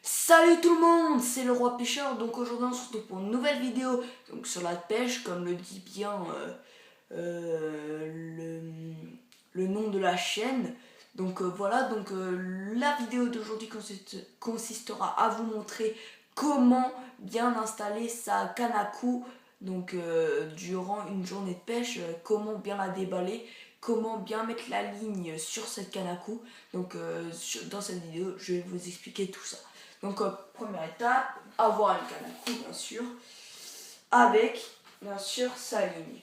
Salut tout le monde, c'est le roi pêcheur. Donc aujourd'hui on se retrouve pour une nouvelle vidéo donc sur la pêche, comme le dit bien le nom de la chaîne. Donc voilà, la vidéo d'aujourd'hui consistera à vous montrer comment bien installer sa canne à coups durant une journée de pêche, comment bien la déballer, comment bien mettre la ligne sur cette canne à coups. Dans cette vidéo je vais vous expliquer tout ça. Première étape, avoir une canne à coups, bien sûr, avec, bien sûr, sa ligne.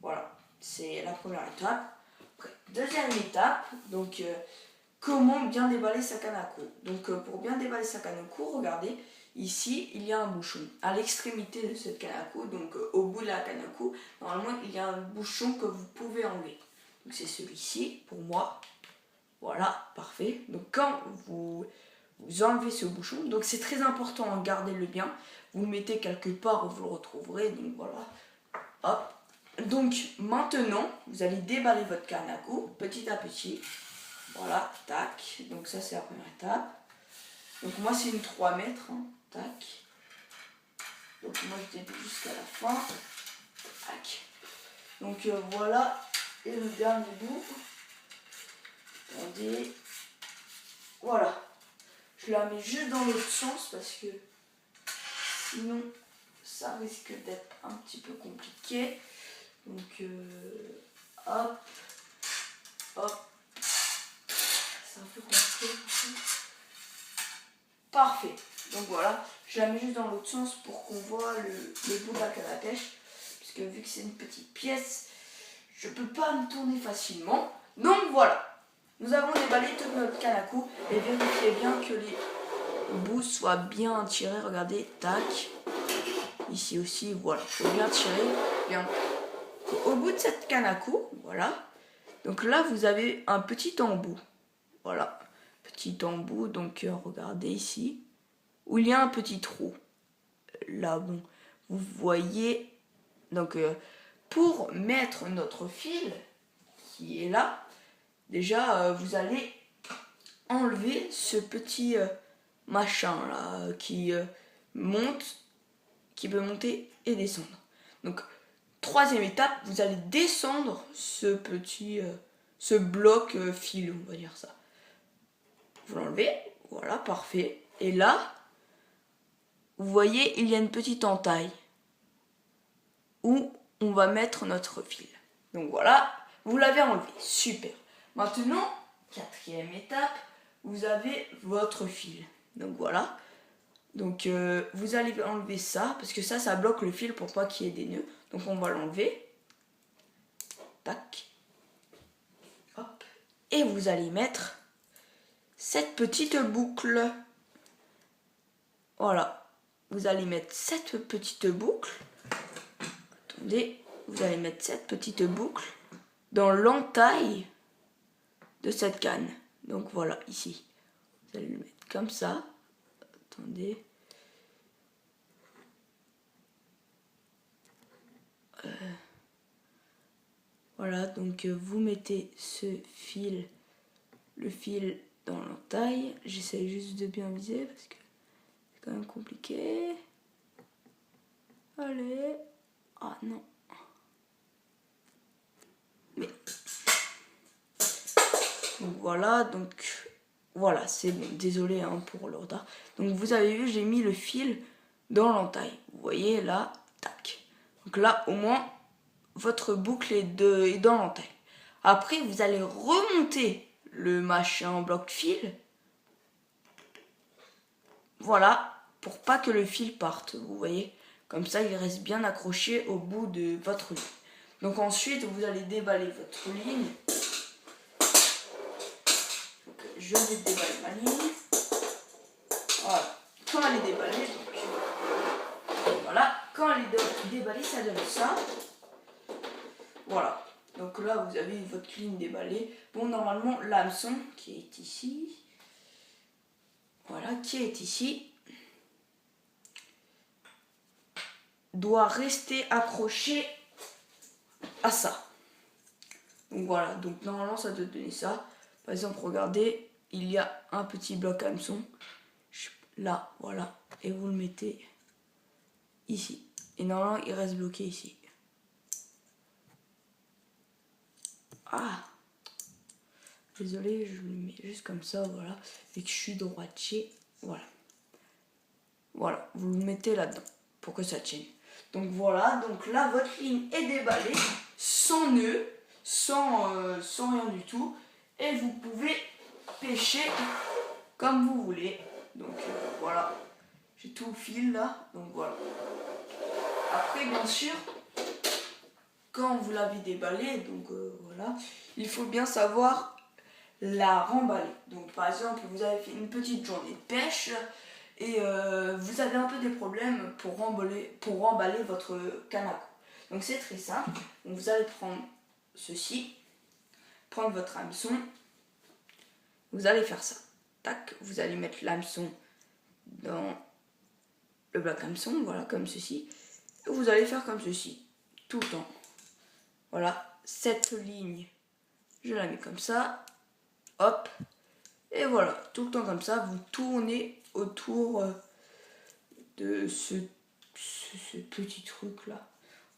Voilà, c'est la première étape. Après, deuxième étape, comment bien déballer sa canne à coups. Pour bien déballer sa canne à coups, regardez, ici, il y a un bouchon. À l'extrémité de cette canne à coups, au bout de la canne à coups, normalement, il y a un bouchon que vous pouvez enlever. Donc, c'est celui-ci, pour moi. Voilà, parfait. Donc, quand vous enlevez ce bouchon, donc c'est très important, gardez-le bien, vous le mettez quelque part où vous le retrouverez, donc voilà, hop. Donc maintenant vous allez déballer votre canne à coups petit à petit, voilà, tac. Donc ça c'est la première étape. Donc moi c'est une 3 mètres, hein, tac. Donc moi je déballe jusqu'à la fin, tac. Voilà, et le dernier bout, attendez, voilà. Je la mets juste dans l'autre sens parce que sinon ça risque d'être un petit peu compliqué. Hop, hop. C'est un peu compliqué. Parfait. Donc voilà, je la mets juste dans l'autre sens pour qu'on voit le bout de la canne à pêche. Puisque vu que c'est une petite pièce, je peux pas me tourner facilement. Donc voilà. Nous avons déballé toute notre canne à coups et vérifiez bien que les bouts soient bien tirés. Regardez, tac. Ici aussi, voilà. Il faut bien tirer. Bien. Au bout de cette canne à coups, voilà. Donc là, vous avez un petit embout. Voilà. Petit embout. Regardez ici. Où il y a un petit trou. Là, bon. Vous voyez. Pour mettre notre fil, qui est là, déjà, vous allez enlever ce petit machin là qui monte, qui peut monter et descendre. Donc troisième étape, vous allez descendre ce bloc fil, on va dire ça. Vous l'enlevez, voilà, parfait. Et là, vous voyez, il y a une petite entaille où on va mettre notre fil. Donc voilà, vous l'avez enlevé, super. Maintenant, quatrième étape, vous avez votre fil. Donc voilà. Vous allez enlever ça, parce que ça bloque le fil pour pas qu'il y ait des nœuds. Donc on va l'enlever. Tac. Hop. Et vous allez mettre cette petite boucle. Voilà. Vous allez mettre cette petite boucle. Attendez. Vous allez mettre cette petite boucle dans l'entaille de cette canne. Donc voilà, ici. Vous allez le mettre comme ça. Attendez. Voilà, vous mettez le fil dans l'entaille. J'essaye juste de bien viser parce que c'est quand même compliqué. Allez. Ah non. Mais. Voilà, c'est bon. Désolé pour le retard. Donc vous avez vu, j'ai mis le fil dans l'entaille. Vous voyez là, tac. Donc là, au moins, votre boucle est dans l'entaille. Après, vous allez remonter le machin en bloc fil. Voilà, pour pas que le fil parte, vous voyez. Comme ça, il reste bien accroché au bout de votre ligne. Donc ensuite, vous allez déballer votre ligne. Je vais déballer ma ligne. Voilà, quand elle est déballée, voilà, quand elle est déballée, ça donne ça. Voilà, donc là vous avez votre ligne déballée. Bon, normalement l'hameçon qui est ici, voilà, qui est ici, doit rester accroché à ça. Donc voilà, donc normalement ça doit donner ça. Par exemple, regardez, il y a un petit bloc hameçon là, voilà, et vous le mettez ici. Et normalement, il reste bloqué ici. Ah, désolé, je le mets juste comme ça, voilà. Et que je suis droitier, voilà. Voilà, vous le mettez là-dedans pour que ça tienne. Donc voilà, donc là, votre ligne est déballée, sans nœud, sans rien du tout. Et vous pouvez pêcher comme vous voulez. Donc voilà, j'ai tout le fil là, donc voilà. Après, bien sûr, quand vous l'avez déballé, donc voilà, il faut bien savoir la remballer. Donc par exemple, vous avez fait une petite journée de pêche et vous avez un peu des problèmes pour remballer votre canne à coups. Donc c'est très simple. Donc, vous allez prendre ceci, prendre votre hameçon, vous allez faire ça. Tac, vous allez mettre l'hameçon dans le bloc hameçon, voilà, comme ceci. Et vous allez faire comme ceci, tout le temps. Voilà, cette ligne, je la mets comme ça, hop, et voilà, tout le temps comme ça, vous tournez autour de ce petit truc là.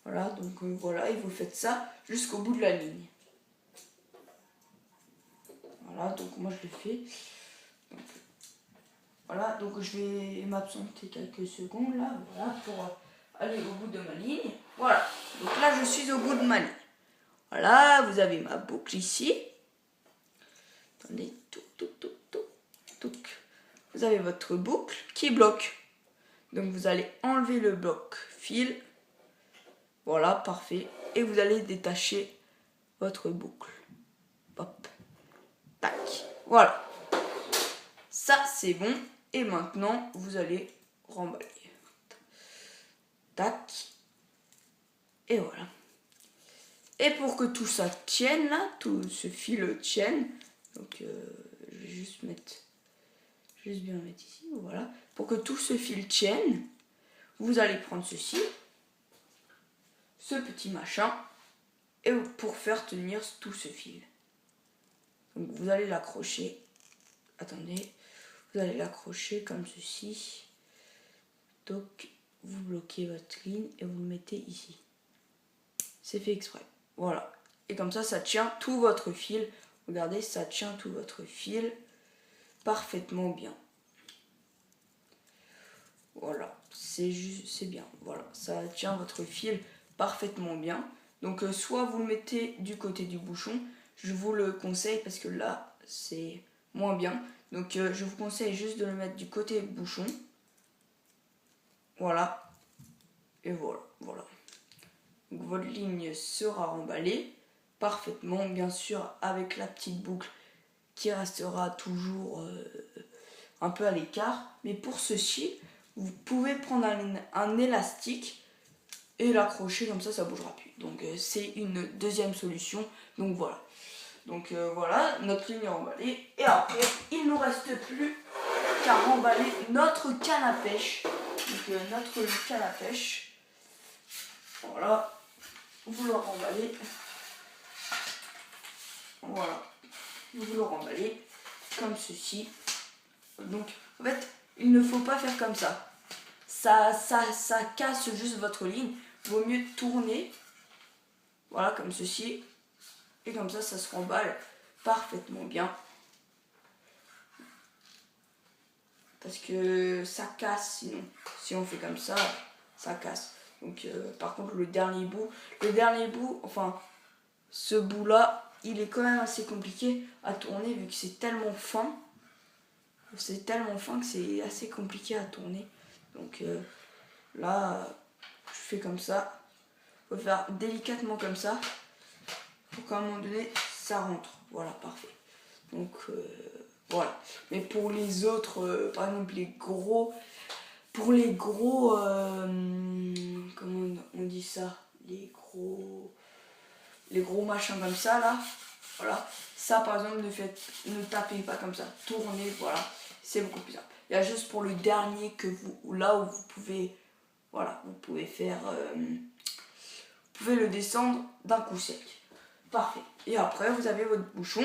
Voilà, donc voilà, et vous faites ça jusqu'au bout de la ligne. Voilà, donc moi je le fais. Donc, voilà, donc je vais m'absenter quelques secondes là, voilà, pour aller au bout de ma ligne. Voilà, donc là je suis au bout de ma ligne. Voilà, vous avez ma boucle ici. Attendez, vous avez votre boucle qui bloque. Donc vous allez enlever le bloc fil. Voilà, parfait. Et vous allez détacher votre boucle. Hop. Tac. Voilà. Ça, c'est bon. Et maintenant, vous allez remballer. Tac. Et voilà. Et pour que tout ça tienne, là, tout ce fil tienne, donc je vais juste bien mettre ici, voilà. Pour que tout ce fil tienne, vous allez prendre ceci, ce petit machin, et pour faire tenir tout ce fil. Donc vous allez l'accrocher, attendez, vous allez l'accrocher comme ceci. Donc vous bloquez votre ligne et vous le mettez ici. C'est fait exprès, voilà. Et comme ça tient tout votre fil. Regardez, ça tient tout votre fil parfaitement bien. Voilà, c'est bien. Voilà, ça tient votre fil parfaitement bien. Donc soit vous le mettez du côté du bouchon, je vous le conseille parce que là c'est moins bien. Donc je vous conseille juste de le mettre du côté bouchon. Voilà. Et voilà, voilà. Donc votre ligne sera remballée parfaitement, bien sûr, avec la petite boucle qui restera toujours un peu à l'écart. Mais pour ceci, vous pouvez prendre un élastique et l'accrocher, comme ça bougera plus. Donc c'est une deuxième solution. Donc voilà. Donc voilà, notre ligne est remballée. Et après, il ne nous reste plus qu'à remballer notre canne à pêche. Donc notre canne à pêche. Voilà. Vous le remballez. Voilà. Vous le remballez comme ceci. Donc en fait, il ne faut pas faire comme ça. Ça casse juste votre ligne. Vaut mieux tourner. Voilà, comme ceci. Et comme ça se remballe parfaitement bien. Parce que ça casse sinon. Si on fait comme ça casse. Donc par contre le dernier bout, enfin ce bout là, il est quand même assez compliqué à tourner vu que c'est tellement fin. C'est tellement fin que c'est assez compliqué à tourner. Donc là, je fais comme ça. Il faut faire délicatement comme ça. Pour qu'à un moment donné, ça rentre. Voilà, parfait. Donc voilà. Mais pour les autres, par exemple pour les gros, comment on dit ça, les gros machins comme ça là, voilà. Ça par exemple ne tapez pas comme ça, tournez, voilà, c'est beaucoup plus simple. Il y a juste pour le dernier là où vous pouvez, voilà, vous pouvez faire, vous pouvez le descendre d'un coup sec. Parfait. Et après vous avez votre bouchon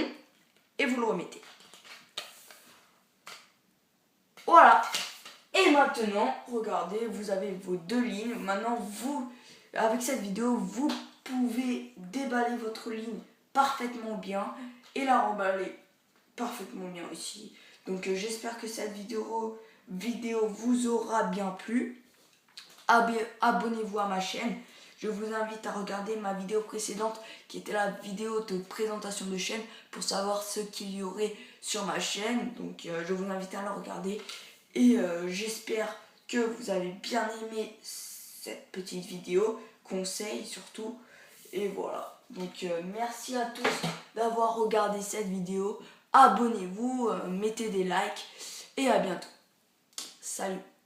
et vous le remettez. Voilà. Et maintenant, regardez, vous avez vos 2 lignes. Maintenant, vous, avec cette vidéo, vous pouvez déballer votre ligne parfaitement bien et la remballer parfaitement bien aussi. Donc j'espère que cette vidéo vous aura bien plu. Abonnez-vous à ma chaîne. Je vous invite à regarder ma vidéo précédente qui était la vidéo de présentation de chaîne pour savoir ce qu'il y aurait sur ma chaîne. Donc je vous invite à la regarder et j'espère que vous avez bien aimé cette petite vidéo, conseil surtout. Et voilà, donc merci à tous d'avoir regardé cette vidéo. Abonnez-vous, mettez des likes et à bientôt. Salut!